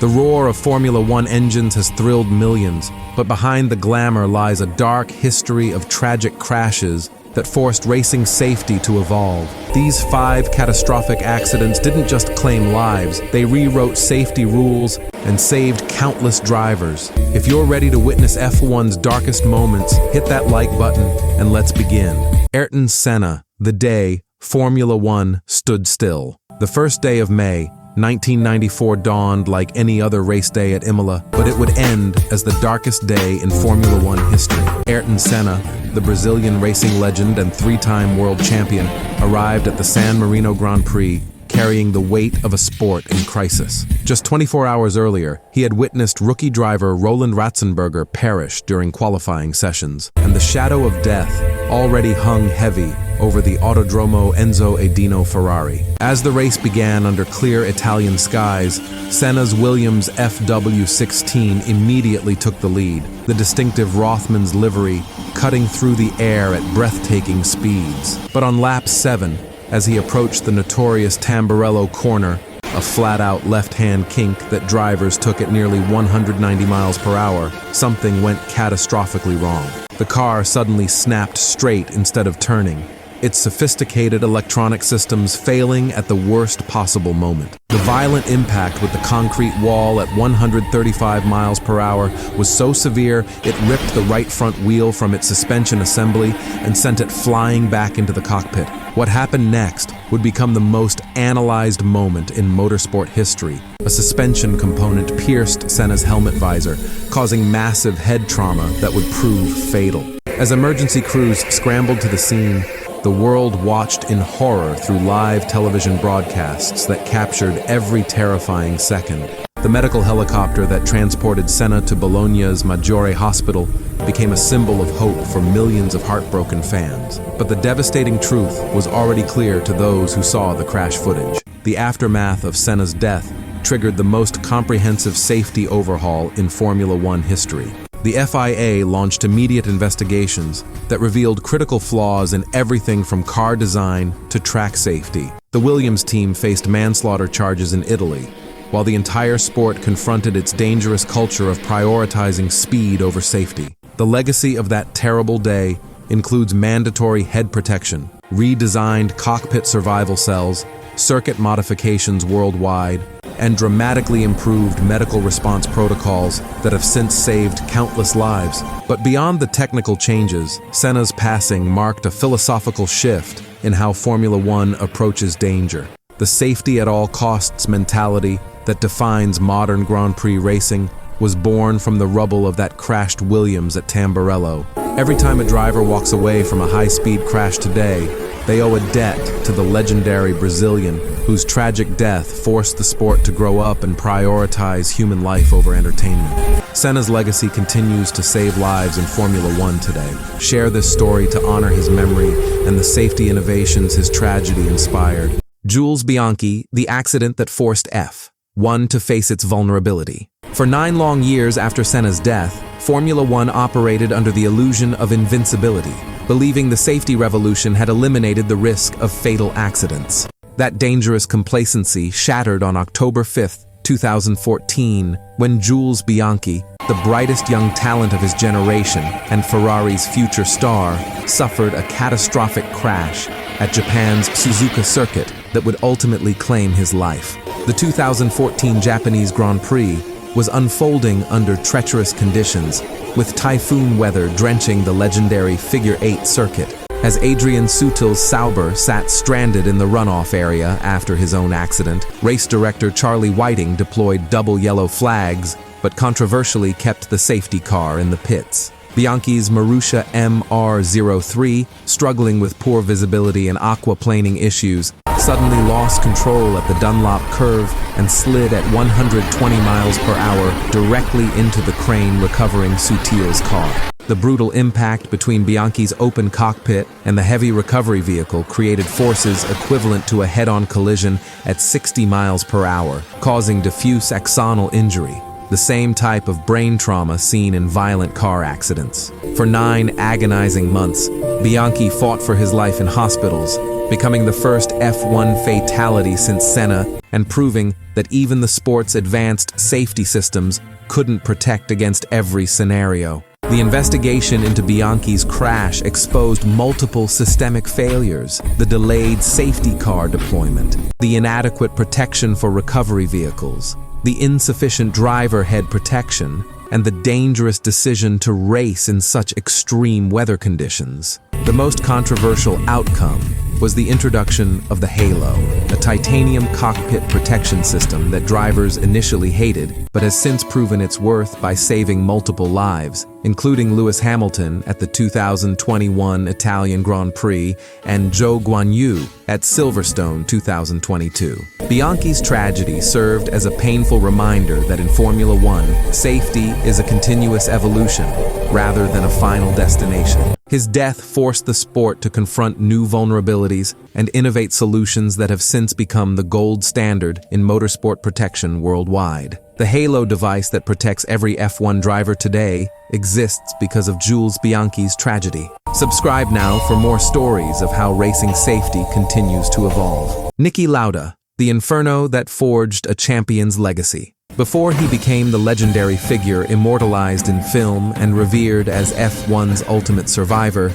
The roar of Formula One engines has thrilled millions, but behind the glamour lies a dark history of tragic crashes that forced racing safety to evolve. These 5 catastrophic accidents didn't just claim lives, they rewrote safety rules and saved countless drivers. If you're ready to witness F1's darkest moments, hit that like button and let's begin. Ayrton Senna, the day Formula One stood still. The first day of May, 1994 dawned like any other race day at Imola, but it would end as the darkest day in Formula One history. Ayrton Senna, the Brazilian racing legend and 3-time world champion, arrived at the San Marino Grand Prix carrying the weight of a sport in crisis. Just 24 hours earlier, he had witnessed rookie driver Roland Ratzenberger perish during qualifying sessions, and the shadow of death already hung heavy over the Autodromo Enzo Edino Ferrari. As the race began under clear Italian skies, Senna's Williams FW16 immediately took the lead, the distinctive Rothmans livery cutting through the air at breathtaking speeds. But on lap 7, as he approached the notorious Tamburello corner, a flat-out left-hand kink that drivers took at nearly 190 miles per hour, something went catastrophically wrong. The car suddenly snapped straight instead of turning, its sophisticated electronic systems failing at the worst possible moment. The violent impact with the concrete wall at 135 miles per hour was so severe it ripped the right front wheel from its suspension assembly and sent it flying back into the cockpit. What happened next would become the most analyzed moment in motorsport history. A suspension component pierced Senna's helmet visor, causing massive head trauma that would prove fatal. As emergency crews scrambled to the scene, the world watched in horror through live television broadcasts that captured every terrifying second. The medical helicopter that transported Senna to Bologna's Maggiore Hospital became a symbol of hope for millions of heartbroken fans. But the devastating truth was already clear to those who saw the crash footage. The aftermath of Senna's death triggered the most comprehensive safety overhaul in Formula One history. The FIA launched immediate investigations that revealed critical flaws in everything from car design to track safety. The Williams team faced manslaughter charges in Italy, while the entire sport confronted its dangerous culture of prioritizing speed over safety. The legacy of that terrible day includes mandatory head protection, redesigned cockpit survival cells, circuit modifications worldwide, and dramatically improved medical response protocols that have since saved countless lives. But beyond the technical changes, Senna's passing marked a philosophical shift in how Formula One approaches danger. The safety at all costs mentality that defines modern Grand Prix racing was born from the rubble of that crashed Williams at Tamburello. Every time a driver walks away from a high-speed crash today, they owe a debt to the legendary Brazilian whose tragic death forced the sport to grow up and prioritize human life over entertainment. Senna's legacy continues to save lives in Formula One today. Share this story to honor his memory and the safety innovations his tragedy inspired. Jules Bianchi, the accident that forced F1 to face its vulnerability. For 9 long years after Senna's death, Formula One operated under the illusion of invincibility, believing the safety revolution had eliminated the risk of fatal accidents. That dangerous complacency shattered on October 5, 2014, when Jules Bianchi, the brightest young talent of his generation and Ferrari's future star, suffered a catastrophic crash at Japan's Suzuka circuit that would ultimately claim his life. The 2014 Japanese Grand Prix was unfolding under treacherous conditions, with typhoon weather drenching the legendary Figure 8 circuit. As Adrian Sutil's Sauber sat stranded in the runoff area after his own accident, race director Charlie Whiting deployed double yellow flags, but controversially kept the safety car in the pits. Bianchi's Marussia MR03, struggling with poor visibility and aquaplaning issues, suddenly lost control at the Dunlop curve and slid at 120 miles per hour directly into the crane recovering Sutil's car. The brutal impact between Bianchi's open cockpit and the heavy recovery vehicle created forces equivalent to a head-on collision at 60 miles per hour, causing diffuse axonal injury, the same type of brain trauma seen in violent car accidents. For 9 agonizing months, Bianchi fought for his life in hospitals, becoming the first F1 fatality since Senna and proving that even the sport's advanced safety systems couldn't protect against every scenario. The investigation into Bianchi's crash exposed multiple systemic failures: the delayed safety car deployment, the inadequate protection for recovery vehicles, the insufficient driver head protection, and the dangerous decision to race in such extreme weather conditions. The most controversial outcome was the introduction of the Halo, a titanium cockpit protection system that drivers initially hated, but has since proven its worth by saving multiple lives, including Lewis Hamilton at the 2021 Italian Grand Prix and Zhou Guanyu at Silverstone 2022. Bianchi's tragedy served as a painful reminder that in Formula One, safety is a continuous evolution rather than a final destination. His death forced the sport to confront new vulnerabilities and innovate solutions that have since become the gold standard in motorsport protection worldwide. The Halo device that protects every F1 driver today exists because of Jules Bianchi's tragedy. Subscribe now for more stories of how racing safety continues to evolve. Niki Lauda, the inferno that forged a champion's legacy. Before he became the legendary figure immortalized in film and revered as F1's ultimate survivor,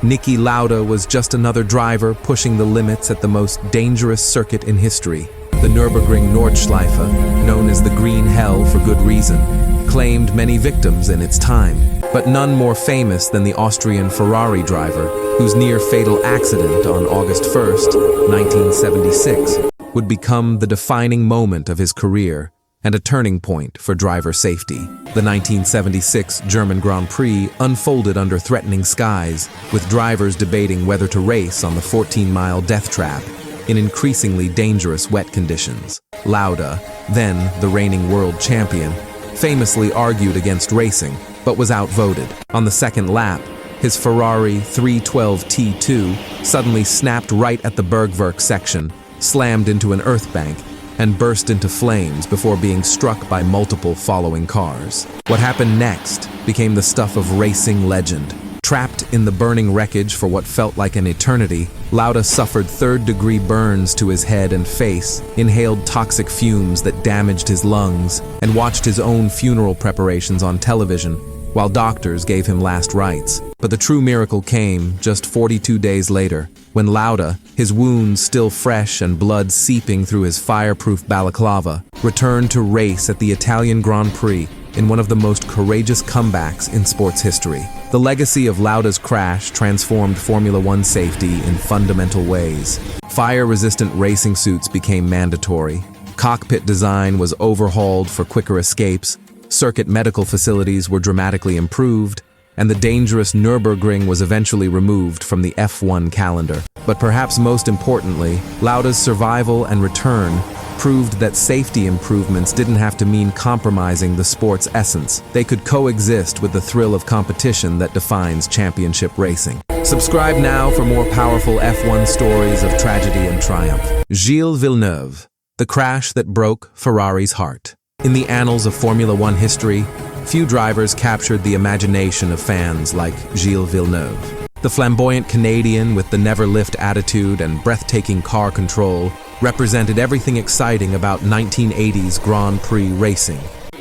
Niki Lauda was just another driver pushing the limits at the most dangerous circuit in history. The Nürburgring Nordschleife, known as the Green Hell for good reason, claimed many victims in its time, but none more famous than the Austrian Ferrari driver, whose near-fatal accident on August 1st, 1976, would become the defining moment of his career and a turning point for driver safety. The 1976 German Grand Prix unfolded under threatening skies, with drivers debating whether to race on the 14-mile death trap in increasingly dangerous wet conditions. Lauda, then the reigning world champion, famously argued against racing, but was outvoted. On the second lap, his Ferrari 312 T2 suddenly snapped right at the Bergwerk section, slammed into an earth bank, and burst into flames before being struck by multiple following cars. What happened next became the stuff of racing legend. Trapped in the burning wreckage for what felt like an eternity, Lauda suffered third-degree burns to his head and face, inhaled toxic fumes that damaged his lungs, and watched his own funeral preparations on television, while doctors gave him last rites. But the true miracle came just 42 days later, when Lauda, his wounds still fresh and blood seeping through his fireproof balaclava, returned to race at the Italian Grand Prix in one of the most courageous comebacks in sports history. The legacy of Lauda's crash transformed Formula One safety in fundamental ways. Fire-resistant racing suits became mandatory, cockpit design was overhauled for quicker escapes, circuit medical facilities were dramatically improved, and the dangerous Nürburgring was eventually removed from the F1 calendar. But perhaps most importantly, Lauda's survival and return proved that safety improvements didn't have to mean compromising the sport's essence. They could coexist with the thrill of competition that defines championship racing. Subscribe now for more powerful F1 stories of tragedy and triumph. Gilles Villeneuve, the crash that broke Ferrari's heart. In the annals of Formula One history, few drivers captured the imagination of fans like Gilles Villeneuve. The flamboyant Canadian with the never-lift attitude and breathtaking car control represented everything exciting about 1980s Grand Prix racing,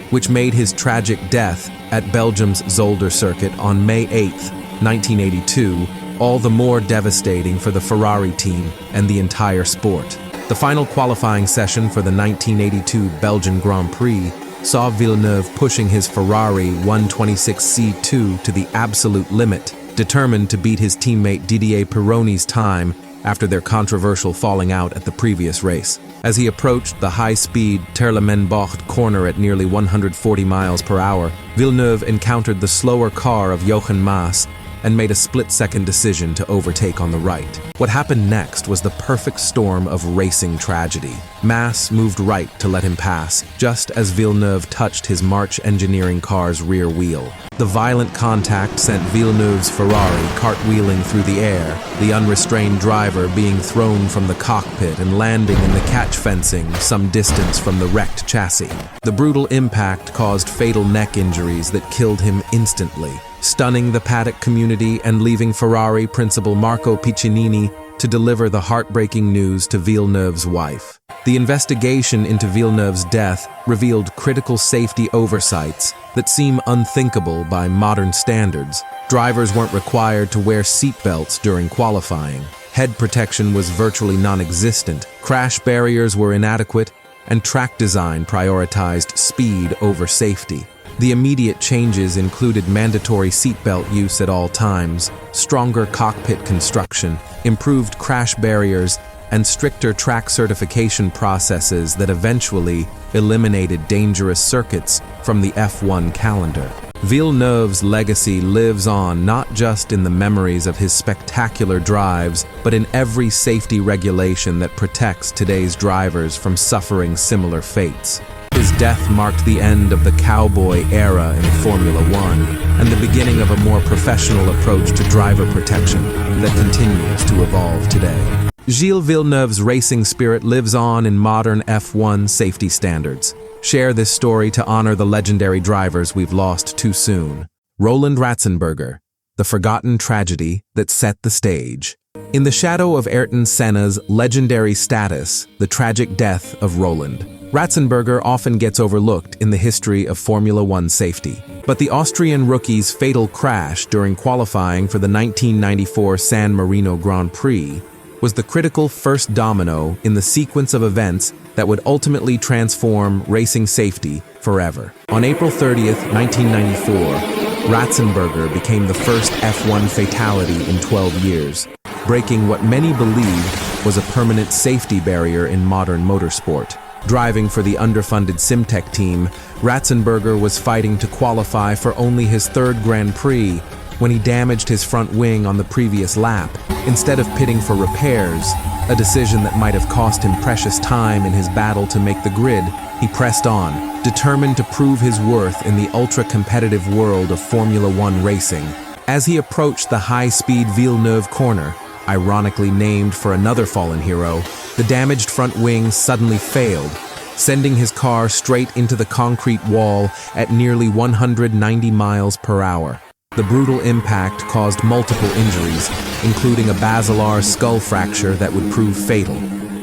which made his tragic death at Belgium's Zolder circuit on May 8, 1982, all the more devastating for the Ferrari team and the entire sport. The final qualifying session for the 1982 Belgian Grand Prix saw Villeneuve pushing his Ferrari 126C2 to the absolute limit, determined to beat his teammate Didier Pironi's time after their controversial falling out at the previous race. As he approached the high-speed Terlemenbocht corner at nearly 140 miles per hour, Villeneuve encountered the slower car of Jochen Mass and made a split-second decision to overtake on the right. What happened next was the perfect storm of racing tragedy. Mass moved right to let him pass, just as Villeneuve touched his March Engineering car's rear wheel. The violent contact sent Villeneuve's Ferrari cartwheeling through the air, the unrestrained driver being thrown from the cockpit and landing in the catch fencing some distance from the wrecked chassis. The brutal impact caused fatal neck injuries that killed him instantly, stunning the paddock community and leaving Ferrari principal Marco Piccinini to deliver the heartbreaking news to Villeneuve's wife. The investigation into Villeneuve's death revealed critical safety oversights that seem unthinkable by modern standards. Drivers weren't required to wear seatbelts during qualifying. Head protection was virtually non-existent. Crash barriers were inadequate, and track design prioritized speed over safety. The immediate changes included mandatory seatbelt use at all times, stronger cockpit construction, improved crash barriers, and stricter track certification processes that eventually eliminated dangerous circuits from the F1 calendar. Villeneuve's legacy lives on not just in the memories of his spectacular drives, but in every safety regulation that protects today's drivers from suffering similar fates. His death marked the end of the cowboy era in Formula One and the beginning of a more professional approach to driver protection that continues to evolve today. Gilles Villeneuve's racing spirit lives on in modern F1 safety standards. Share this story to honor the legendary drivers we've lost too soon. Roland Ratzenberger, the forgotten tragedy that set the stage. In the shadow of Ayrton Senna's legendary status, the tragic death of Roland, Ratzenberger often gets overlooked in the history of Formula One safety. But the Austrian rookie's fatal crash during qualifying for the 1994 San Marino Grand Prix was the critical first domino in the sequence of events that would ultimately transform racing safety forever. On April 30th, 1994, Ratzenberger became the first F1 fatality in 12 years, breaking what many believed was a permanent safety barrier in modern motorsport. Driving for the underfunded Simtech team, Ratzenberger was fighting to qualify for only his third Grand Prix when he damaged his front wing on the previous lap. Instead of pitting for repairs, a decision that might have cost him precious time in his battle to make the grid, he pressed on, determined to prove his worth in the ultra-competitive world of Formula One racing. As he approached the high-speed Villeneuve corner, ironically named for another fallen hero, the damaged front wing suddenly failed, sending his car straight into the concrete wall at nearly 190 miles per hour. The brutal impact caused multiple injuries, including a basilar skull fracture that would prove fatal,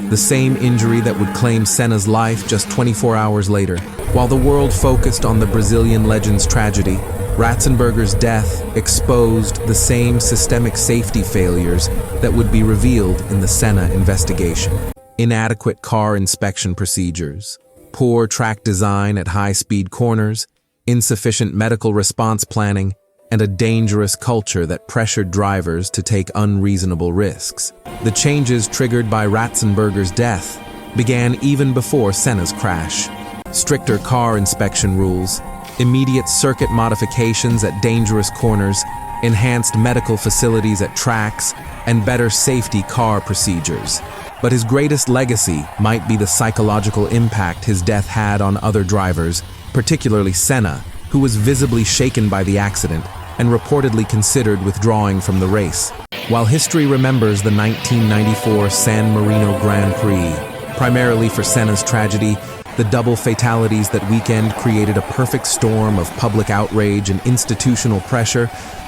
the same injury that would claim Senna's life just 24 hours later. While the world focused on the Brazilian legend's tragedy, Ratzenberger's death exposed the same systemic safety failures that would be revealed in the Senna investigation. Inadequate car inspection procedures, poor track design at high-speed corners, insufficient medical response planning, and a dangerous culture that pressured drivers to take unreasonable risks. The changes triggered by Ratzenberger's death began even before Senna's crash. Stricter car inspection rules, immediate circuit modifications at dangerous corners, enhanced medical facilities at tracks, and better safety car procedures. But his greatest legacy might be the psychological impact his death had on other drivers, particularly Senna, who was visibly shaken by the accident and reportedly considered withdrawing from the race. While history remembers the 1994 San Marino Grand Prix, primarily for Senna's tragedy, the double fatalities that weekend created a perfect storm of public outrage and institutional pressure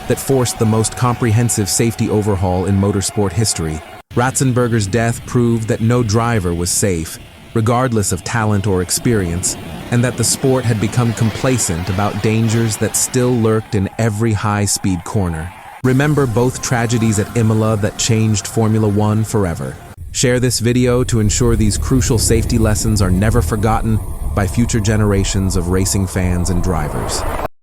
that forced the most comprehensive safety overhaul in motorsport history. Ratzenberger's death proved that no driver was safe, regardless of talent or experience, and that the sport had become complacent about dangers that still lurked in every high-speed corner. Remember both tragedies at Imola that changed Formula One forever. Share this video to ensure these crucial safety lessons are never forgotten by future generations of racing fans and drivers.